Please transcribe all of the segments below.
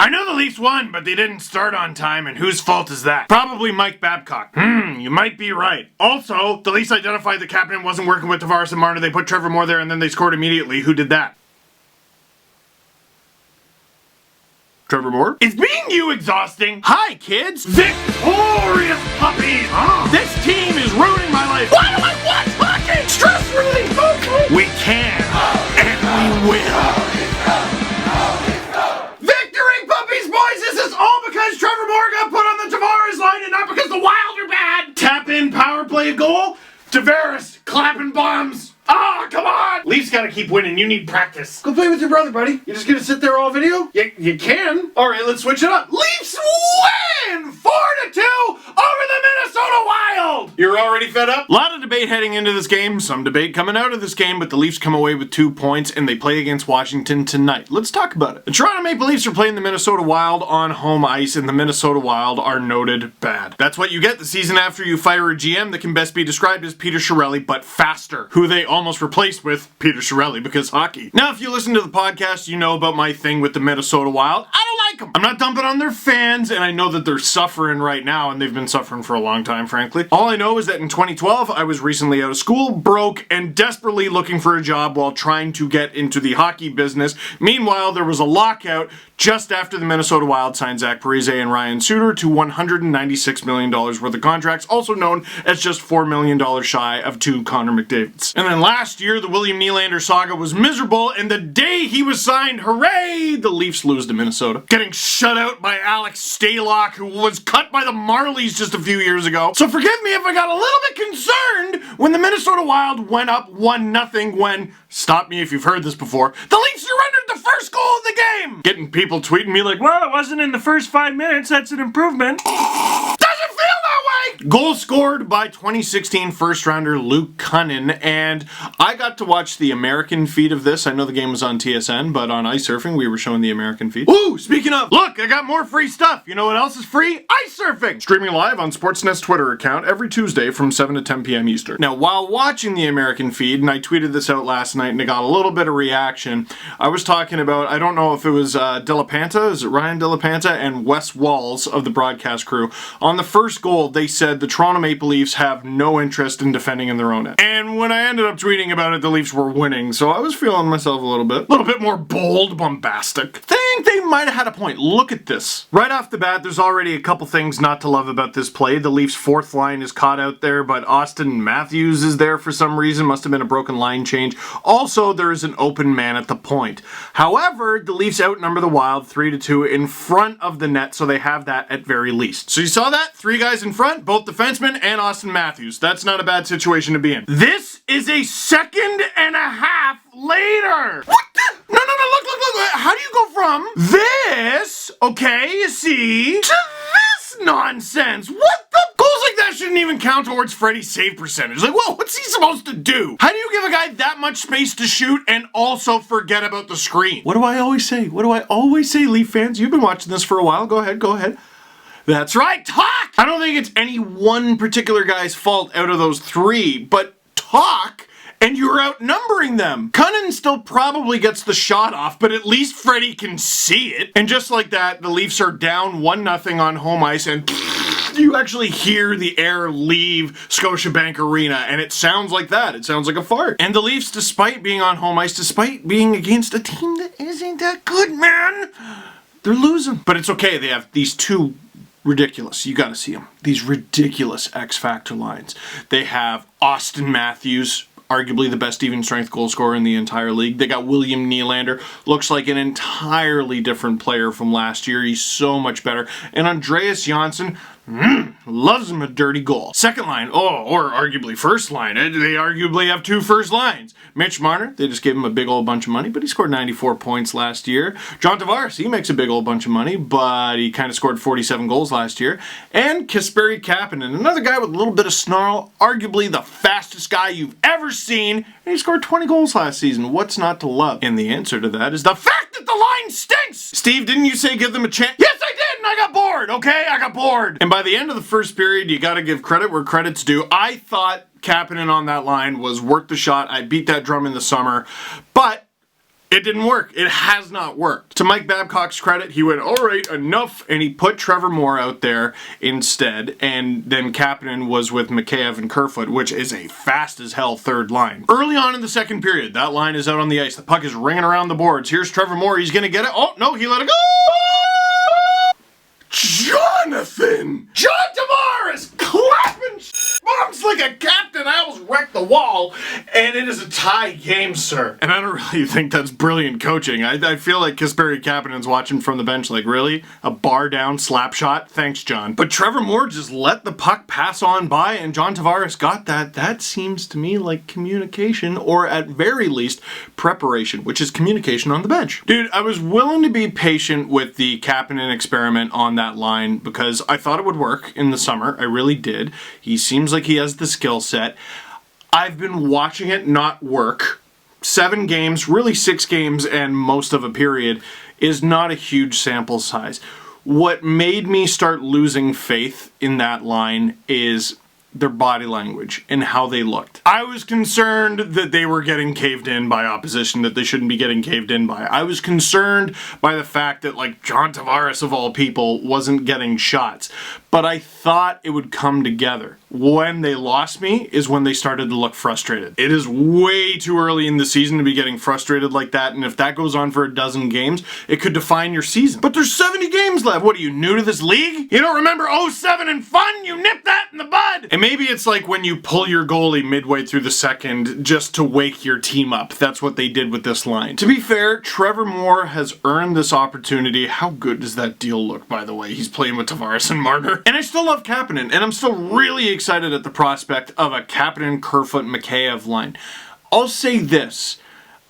I know the Leafs won, but they didn't start on time, and whose fault is that? Probably Mike Babcock. You might be right. Also, the Leafs identified the captain wasn't working with Tavares and Marner. They put Trevor Moore there, and then they scored immediately. Who did that? Trevor Moore? Is being you exhausting? Hi, kids! Victorious puppies! This team is ruining my life! Why do I watch hockey? Stress relief! We can, and we will! Victory, puppies, boys! This is all because Trevor Moore got put on the Tavares line and not because the Wild are bad! Tap in, power play goal, Tavares clapping bombs! Come on! Leafs gotta keep winning. You need practice. Go play with your brother, buddy. You just gonna sit there all video? You can. Alright, let's switch it up. Leafs win! 4-2 over the Minnesota Wild! You're already fed up? A lot of debate heading into this game, some debate coming out of this game, but the Leafs come away with 2 points and they play against Washington tonight. Let's talk about it. The Toronto Maple Leafs are playing the Minnesota Wild on home ice, and the Minnesota Wild are noted bad. That's what you get the season after you fire a GM that can best be described as Peter Chiarelli, but faster, who they almost replaced with Peter Chiarelli because hockey. Now, if you listen to the podcast, you know about my thing with the Minnesota Wild. I don't like them. I'm not dumping on their fans, and I know that they're suffering right now, and they've been suffering for a long time, frankly. All I know is that in 2012, I was recently out of school, broke, and desperately looking for a job while trying to get into the hockey business. Meanwhile, there was a lockout just after the Minnesota Wild signed Zach Parise and Ryan Suter to $196 million worth of contracts, also known as just $4 million shy of 2 Connor McDavids. And then last year, the William Nylander saga was miserable, and the day he was signed, hooray, the Leafs lose to Minnesota. Getting shut out by Alex Stalock, who was cut by the Marlies just a few years ago. So forgive me if I got a little bit concerned when the Minnesota Wild went up 1-0 when, stop me if you've heard this before, the Leafs surrendered the first goal of the game! Getting people tweeting me like, well, it wasn't in the first 5 minutes, that's an improvement. Doesn't feel that way! Goal scored by 2016 first rounder Luke Cunnin, and I got to watch the American feed of this. I know the game was on TSN, but on Ice Surfing we were showing the American feed. Ooh, speaking of, look, I got more free stuff. You know what else is free? Ice Surfing! Streaming live on Sportsnet's Twitter account every Tuesday from 7 to 10 p.m. Eastern. Now, while watching the American feed, and I tweeted this out last night and it got a little bit of reaction, I was talking about, I don't know if it was De La Panta, is it Ryan De La Panta, and Wes Walls of the broadcast crew. On the first goal, they said the Toronto Maple Leafs have no interest in defending in their own end. And when I ended up tweeting about it, the Leafs were winning, so I was feeling myself a little bit more bold, bombastic. Think they might have had a point. Look at this. Right off the bat, there's already a couple things not to love about this play. The Leafs' fourth line is caught out there, but Austin Matthews is there for some reason. Must have been a broken line change. Also, there is an open man at the point. However, the Leafs outnumber the Wild 3-2 in front of the net, so they have that at very least. So you saw that? 3 guys in front, both defensemen and Austin Matthews. That's not a bad situation to be in. This is a second and a half later. What the? No, look. How do you go from this, okay, you see, to this nonsense? What the? Goals like that shouldn't even count towards Freddie's save percentage. Like, whoa, what's he supposed to do? How do you give a guy that much space to shoot and also forget about the screen? What do I always say? Leaf fans? You've been watching this for a while. Go ahead. That's right, talk! I don't think it's any one particular guy's fault out of those 3, but talk, and you're outnumbering them. Cunnin still probably gets the shot off, but at least Freddie can see it. And just like that, the Leafs are down 1-0 on home ice, and you actually hear the air leave Scotiabank Arena, and it sounds like that. It sounds like a fart. And the Leafs, despite being on home ice, despite being against a team that isn't that good, man, they're losing. But it's okay. They have these 2 ridiculous, you gotta see them, these ridiculous X-Factor lines. They have Austin Matthews, arguably the best even strength goal scorer in the entire league. They got William Nylander, looks like an entirely different player from last year. He's so much better. And Andreas Janssen, loves him a dirty goal. Second line, or arguably first line. They arguably have 2 first lines. Mitch Marner, they just gave him a big old bunch of money, but he scored 94 points last year. John Tavares, he makes a big old bunch of money, but he kind of scored 47 goals last year. And Kasperi Kapanen, another guy with a little bit of snarl, arguably the fastest guy you've ever seen, and he scored 20 goals last season. What's not to love? And the answer to that is the fact that the line stinks! Steve, didn't you say give them a chance? Yes, I did, and I got bored, okay? I got bored. And by the end of the first period, you gotta give credit where credit's due. I thought Kapanen on that line was worth the shot. I beat that drum in the summer, but It didn't work. It has not worked. To Mike Babcock's credit, he went, all right, enough, and he put Trevor Moore out there instead, and then Kapanen was with Mikheyev and Kerfoot, which is a fast-as-hell third line. Early on in the second period, that line is out on the ice. The puck is ringing around the boards. Here's Trevor Moore. He's going to get it. Oh, no, he let it go. Jonathan! John Tavares clapping bombs like a captain. I almost wrecked the wall, and it is a tie game, sir. And I don't really think that's brilliant coaching. I feel like Kasperi Kapanen's watching from the bench like, really? A bar down slap shot? Thanks, John. But Trevor Moore just let the puck pass on by, and John Tavares got that. That seems to me like communication, or at very least, preparation, which is communication on the bench. Dude, I was willing to be patient with the Kapanen experiment on that line because I thought it would work in the summer. I really did. He seems like he has the skill set. I've been watching it not work. 7 games, really 6 games, and most of a period is not a huge sample size. What made me start losing faith in that line is their body language and how they looked. I was concerned that they were getting caved in by opposition that they shouldn't be getting caved in by. I was concerned by the fact that, like, John Tavares of all people wasn't getting shots. But I thought it would come together. When they lost me is when they started to look frustrated. It is way too early in the season to be getting frustrated like that, and if that goes on for a dozen games, it could define your season. But there's 70 games left. What, are you new to this league? You don't remember 07 and fun? You nipped that in the bud! And maybe it's like when you pull your goalie midway through the second just to wake your team up. That's what they did with this line. To be fair, Trevor Moore has earned this opportunity. How good does that deal look, by the way? He's playing with Tavares and Marner. And I still love Kapanen, and I'm still really excited at the prospect of a Kapanen, Kerfoot, Mikheyev line. I'll say this.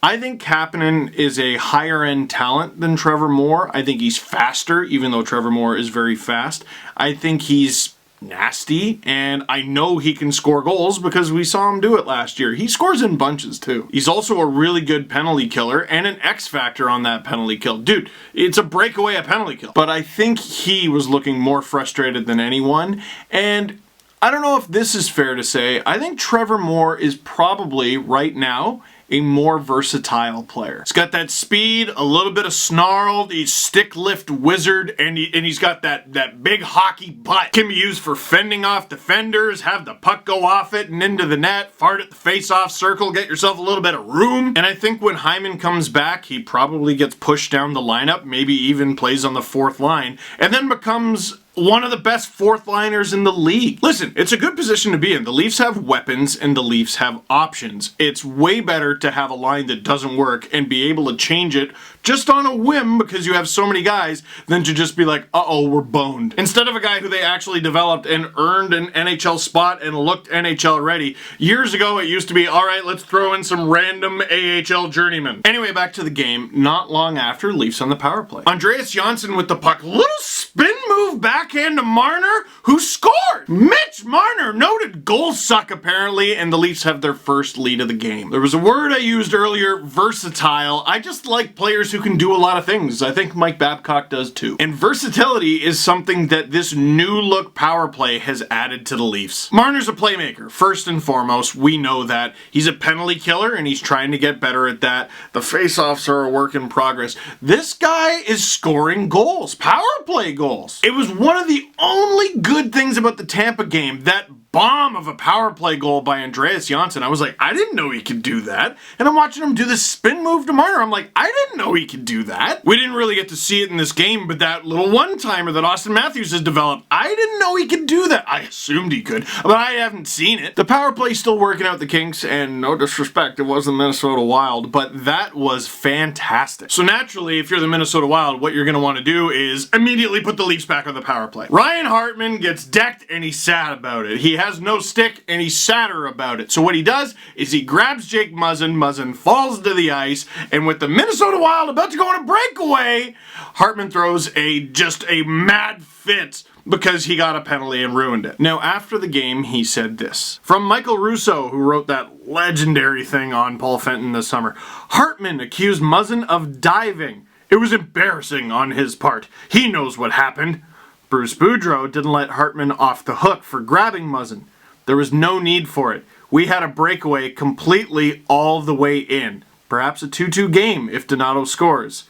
I think Kapanen is a higher-end talent than Trevor Moore. I think he's faster, even though Trevor Moore is very fast. I think he's nasty, and I know he can score goals because we saw him do it last year. He scores in bunches too. He's also a really good penalty killer and an X factor on that penalty kill. Dude, it's a breakaway a penalty kill. But I think he was looking more frustrated than anyone, and I don't know if this is fair to say. I think Trevor Moore is probably, right now, a more versatile player. He's got that speed, a little bit of snarl, he's stick lift wizard, and he's got that big hockey butt. Can be used for fending off defenders, have the puck go off it and into the net, fart at the face-off circle, get yourself a little bit of room. And I think when Hyman comes back, he probably gets pushed down the lineup, maybe even plays on the 4th line, and then becomes one of the best 4th liners in the league. Listen, it's a good position to be in. The Leafs have weapons and the Leafs have options. It's way better to have a line that doesn't work and be able to change it just on a whim because you have so many guys than to just be like, uh-oh, we're boned. Instead of a guy who they actually developed and earned an NHL spot and looked NHL ready. Years ago, it used to be, all right, let's throw in some random AHL journeyman. Anyway, back to the game. Not long after, Leafs on the power play. Andreas Johnsson with the puck. Little spin move backhand to Marner, who scored! Mitch Marner, noted goal suck apparently, and the Leafs have their first lead of the game. There was a word I used earlier, versatile. I just like players who can do a lot of things. I think Mike Babcock does too. And versatility is something that this new look power play has added to the Leafs. Marner's a playmaker, first and foremost. We know that. He's a penalty killer, and he's trying to get better at that. The face-offs are a work in progress. This guy is scoring goals, power play goals. It was one of the only good things about the Tampa game, that bomb of a power play goal by Andreas Johnsson. I was like, I didn't know he could do that. And I'm watching him do this spin move to Marner. I'm like, I didn't know he could do that. We didn't really get to see it in this game, but that little one-timer that Austin Matthews has developed, I didn't know he could do that. I assumed he could, but I haven't seen it. The power play's still working out the kinks, and no disrespect, it was the Minnesota Wild, but that was fantastic. So naturally, if you're the Minnesota Wild, what you're going to want to do is immediately put the Leafs back on the power play. Ryan Hartman gets decked, and he's sad about it. He has no stick, and he's sadder about it. So what he does is he grabs Jake Muzzin. Muzzin falls to the ice, and with the Minnesota Wild about to go on a breakaway, Hartman throws just a mad fit because he got a penalty and ruined it. Now, after the game, he said this. From Michael Russo, who wrote that legendary thing on Paul Fenton this summer. Hartman accused Muzzin of diving. It was embarrassing on his part. He knows what happened. Bruce Boudreau didn't let Hartman off the hook for grabbing Muzzin. There was no need for it. We had a breakaway completely all the way in. Perhaps a 2-2 game if Donato scores.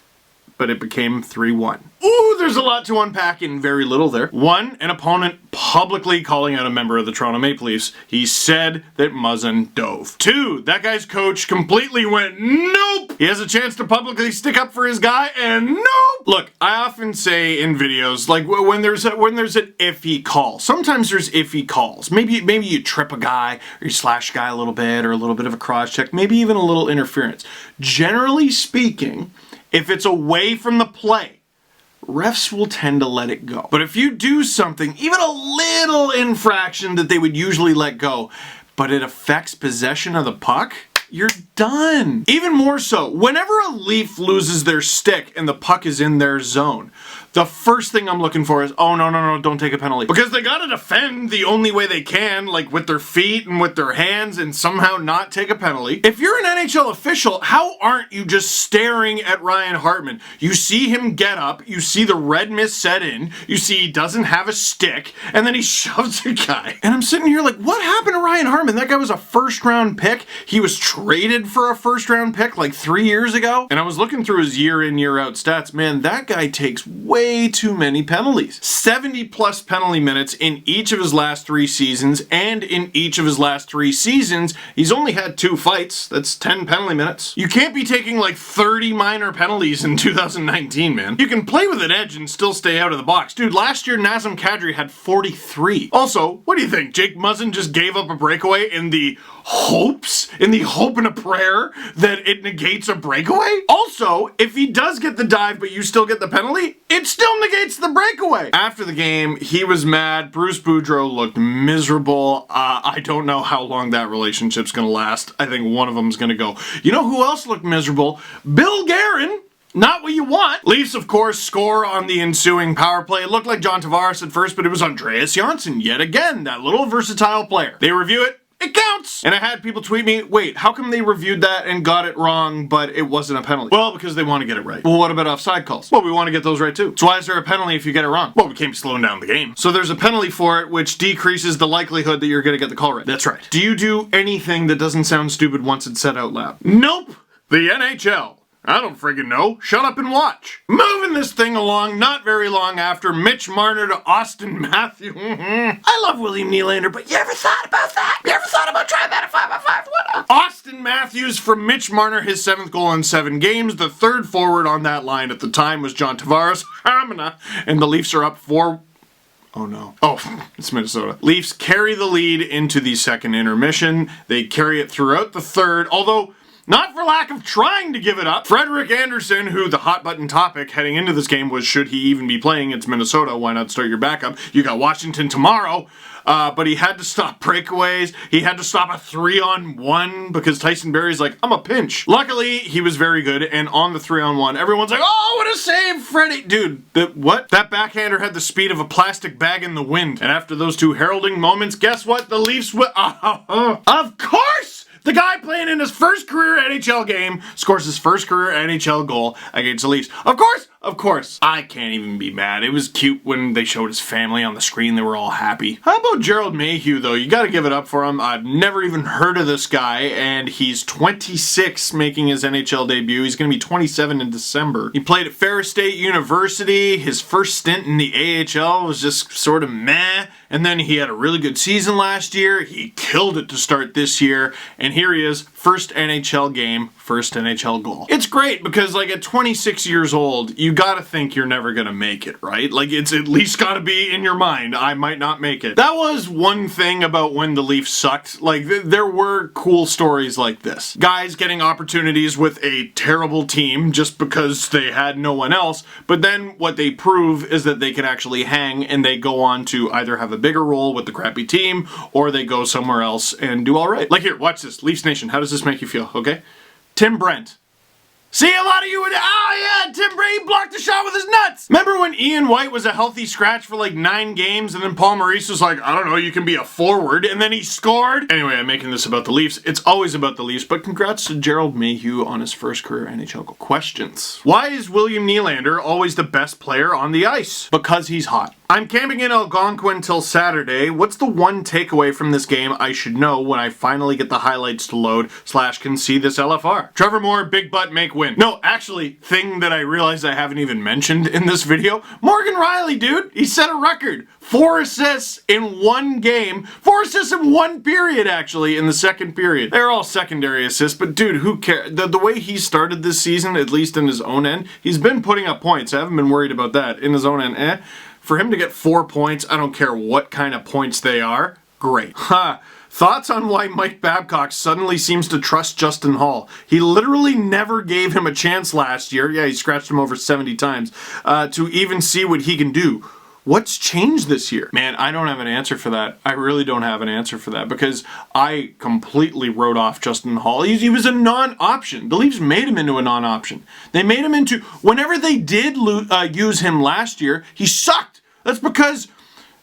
But it became 3-1. Ooh, there's a lot to unpack in very little there. 1, an opponent publicly calling out a member of the Toronto Maple Leafs. He said that Muzzin dove. 2, that guy's coach completely went nope. He has a chance to publicly stick up for his guy and nope. Look, I often say in videos, like when there's an iffy call. Sometimes there's iffy calls. Maybe you trip a guy or you slash a guy a little bit or a little bit of a cross check, maybe even a little interference. Generally speaking, if it's away from the play, refs will tend to let it go. But if you do something, even a little infraction that they would usually let go, but it affects possession of the puck, you're done. Even more so, whenever a Leaf loses their stick and the puck is in their zone, the first thing I'm looking for is, oh, no, don't take a penalty. Because they gotta defend the only way they can, like with their feet and with their hands, and somehow not take a penalty. If you're an NHL official, how aren't you just staring at Ryan Hartman? You see him get up, you see the red mist set in, you see he doesn't have a stick, and then he shoves a guy. And I'm sitting here like, what happened to Ryan Hartman? That guy was a first-round pick. He was traded for a first-round pick like 3 years ago. And I was looking through his year-in, year-out stats. Man, that guy takes way too many penalties. 70 plus penalty minutes in each of his last 3 seasons, and in each of his last 3 seasons, he's only had 2 fights. That's 10 penalty minutes. You can't be taking like 30 minor penalties in 2019, man. You can play with an edge and still stay out of the box. Dude, last year Nazem Kadri had 43. Also, what do you think? Jake Muzzin just gave up a breakaway in the hope and a prayer that it negates a breakaway? Also, if he does get the dive but you still get the penalty, it still negates the breakaway. After the game, he was mad. Bruce Boudreau looked miserable. I don't know how long that relationship's gonna last. I think one of them's gonna go. You know who else looked miserable? Bill Guerin. Not what you want. Leafs, of course, score on the ensuing power play. It looked like John Tavares at first, but it was Andreas Johnsson yet again, that little versatile player. They review it. It counts! And I had people tweet me, wait, how come they reviewed that and got it wrong, but it wasn't a penalty? Well, because they want to get it right. Well, what about offside calls? Well, we want to get those right too. So why is there a penalty if you get it wrong? Well, we can't be slowing down the game. So there's a penalty for it, which decreases the likelihood that you're going to get the call right. That's right. Do you do anything that doesn't sound stupid once it's said out loud? Nope! The NHL. I don't friggin' know. Shut up and watch. Moving this thing along, not very long after Mitch Marner to Austin Matthews. I love William Nylander, but you ever thought about that? You ever thought about trying that at 5-on-5? What? Austin Matthews from Mitch Marner, his 7th goal in 7 games. The third forward on that line at the time was John Tavares. And the Leafs are up 4... Oh no. Oh, it's Minnesota. Leafs carry the lead into the second intermission. They carry it throughout the third, although... not for lack of trying to give it up. Frederik Andersen, who the hot button topic heading into this game was should he even be playing? It's Minnesota. Why not start your backup? You got Washington tomorrow. But he had to stop breakaways. He had to stop a 3-on-1 because Tyson Barrie's like, I'm a pinch. Luckily, he was very good. And on the 3-on-1, everyone's like, oh, what a save, Freddie. Dude, what? That backhander had the speed of a plastic bag in the wind. And after those 2 heralding moments, guess what? The Leafs will... of course! The guy playing in his first career NHL game scores his first career NHL goal against the Leafs. Of course. I can't even be mad. It was cute when they showed his family on the screen. They were all happy. How about Gerald Mayhew, though? You gotta give it up for him. I've never even heard of this guy, and he's 26 making his NHL debut. He's gonna be 27 in December. He played at Ferris State University. His first stint in the AHL was just sort of meh, and then he had a really good season last year. He killed it to start this year, and here he is, first NHL game, first NHL goal. It's great because, like, at 26 years old, you gotta think you're never gonna make it, right? Like, it's at least gotta be in your mind, I might not make it. That was one thing about when the Leafs sucked. Like, there were cool stories like this. Guys getting opportunities with a terrible team just because they had no one else, but then what they prove is that they can actually hang and they go on to either have a bigger role with the crappy team or they go somewhere else and do alright. Like, here, watch this. Leafs Nation, how does this make you feel, okay? Tim Brent. See, a lot of you would, oh yeah, Tim Brady blocked the shot with his nuts. Remember when Ian White was a healthy scratch for like 9 games and then Paul Maurice was like, I don't know, you can be a forward, and then he scored? Anyway, I'm making this about the Leafs. It's always about the Leafs, but congrats to Gerald Mayhew on his first career NHL goal. Questions. Why is William Nylander always the best player on the ice? Because he's hot. I'm camping in Algonquin till Saturday. What's the one takeaway from this game I should know when I finally get the highlights to load / can see this LFR? Trevor Moore, big butt, make win. No, actually, thing that I realized I haven't even mentioned in this video, Morgan Riley, dude, he set a record. 4 assists in one game. 4 assists in one period, actually, in the second period. They're all secondary assists, but dude, who cares? The way he started this season, at least in his own end, he's been putting up points. I haven't been worried about that. In his own end, For him to get 4 points, I don't care what kind of points they are, great. Ha! Thoughts on why Mike Babcock suddenly seems to trust Justin Hall? He literally never gave him a chance last year. Yeah, he scratched him over 70 times to even see what he can do. What's changed this year? Man, I don't have an answer for that. I really don't have an answer for that because I completely wrote off Justin Hall. He was a non-option. The Leafs made him into a non-option. They made him into... Whenever they did use him last year, he sucked. That's because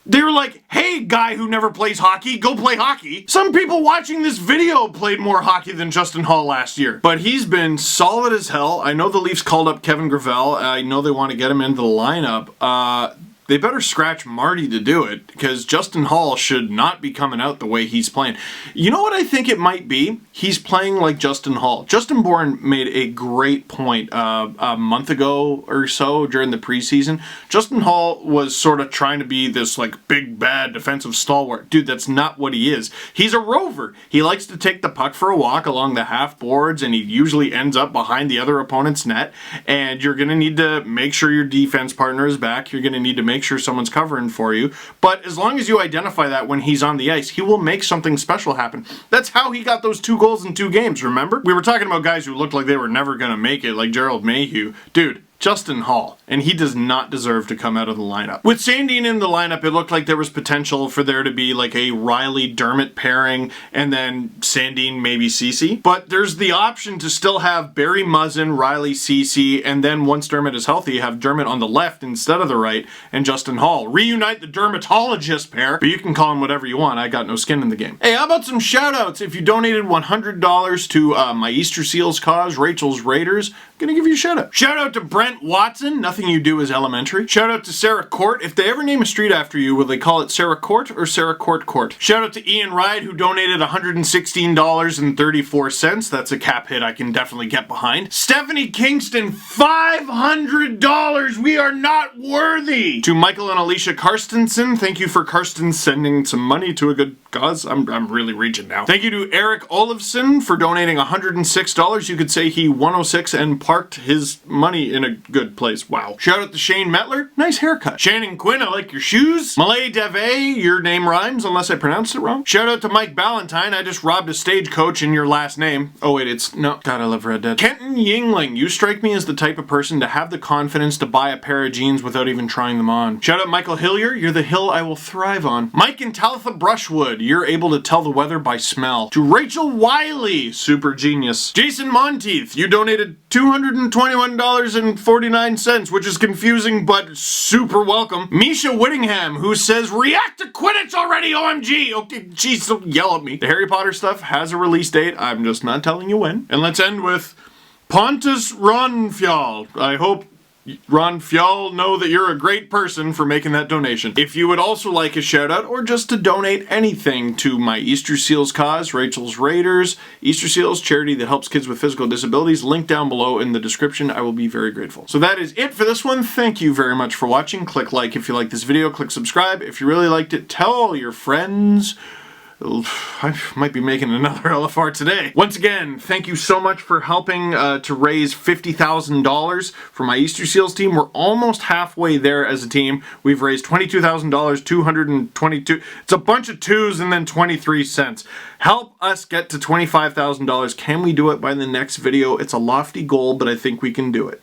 they were like, hey, guy who never plays hockey, go play hockey. Some people watching this video played more hockey than Justin Hall last year. But he's been solid as hell. I know the Leafs called up Kevin Gravel. I know they want to get him into the lineup. They better scratch Marty to do it, because Justin Hall should not be coming out the way he's playing. You know what I think it might be? He's playing like Justin Hall. Justin Bourne made a great point a month ago or so during the preseason. Justin Hall was sort of trying to be this like big bad defensive stalwart. Dude, that's not what he is. He's a rover. He likes to take the puck for a walk along the half boards, and he usually ends up behind the other opponent's net. And you're going to need to make sure your defense partner is back. You're going to need to make sure someone's covering for you. But as long as you identify that when he's on the ice, he will make something special happen. That's how he got those 2 goals in 2 games, remember? We were talking about guys who looked like they were never going to make it, like Gerald Mayhew. Dude, Justin Hall, and he does not deserve to come out of the lineup. With Sandin in the lineup, it looked like there was potential for there to be like a Riley-Dermott pairing, and then Sandin, maybe Ceci. But there's the option to still have Barry Muzzin, Riley, Ceci, and then once Dermott is healthy, have Dermott on the left instead of the right, and Justin Hall. Reunite the dermatologist pair, but you can call him whatever you want. I got no skin in the game. Hey, how about some shout-outs? If you donated $100 to my Easter Seals cause, Rachel's Raiders, I'm gonna give you a shout-out. Shout-out to Brent Watson, nothing you do is elementary. Shout out to Sarah Court. If they ever name a street after you, will they call it Sarah Court or Sarah Court Court? Shout out to Ian Ride, who donated $116.34. That's a cap hit I can definitely get behind. Stephanie Kingston, $500. We are not worthy. To Michael and Alicia Karstensen, thank you for Karsten sending some money to a good cause. I'm really reaching now. Thank you to Eric Olofsson for donating $106. You could say he 106 and parked his money in a good place. Wow. Shout out to Shane Metler. Nice haircut. Shannon Quinn, I like your shoes. Malay Deve, your name rhymes unless I pronounced it wrong. Shout out to Mike Ballantyne. I just robbed a stagecoach in your last name. Oh wait, it's... No. God, I love Red Dead. Kenton Yingling. You strike me as the type of person to have the confidence to buy a pair of jeans without even trying them on. Shout out Michael Hillier. You're the hill I will thrive on. Mike and Talitha Brushwood. You're able to tell the weather by smell. To Rachel Wiley. Super genius. Jason Monteith. You donated $221.49, which is confusing but super welcome. Misha Whittingham, who says, react to Quidditch already, OMG! Okay, jeez, don't yell at me. The Harry Potter stuff has a release date. I'm just not telling you when. And let's end with Pontus Ronfjall. I hope Ron Fjall know that you're a great person for making that donation. If you would also like a shout out or just to donate anything to my Easter Seals cause, Rachel's Raiders, Easter Seals, charity that helps kids with physical disabilities, link down below in the description. I will be very grateful. So that is it for this one. Thank you very much for watching. Click like if you like this video, click subscribe. If you really liked it, tell all your friends. I might be making another LFR today. Once again, thank you so much for helping to raise $50,000 for my Easter Seals team. We're almost halfway there as a team. We've raised $22,000, 222. It's a bunch of twos and then 23 cents. Help us get to $25,000. Can we do it by the next video? It's a lofty goal, but I think we can do it.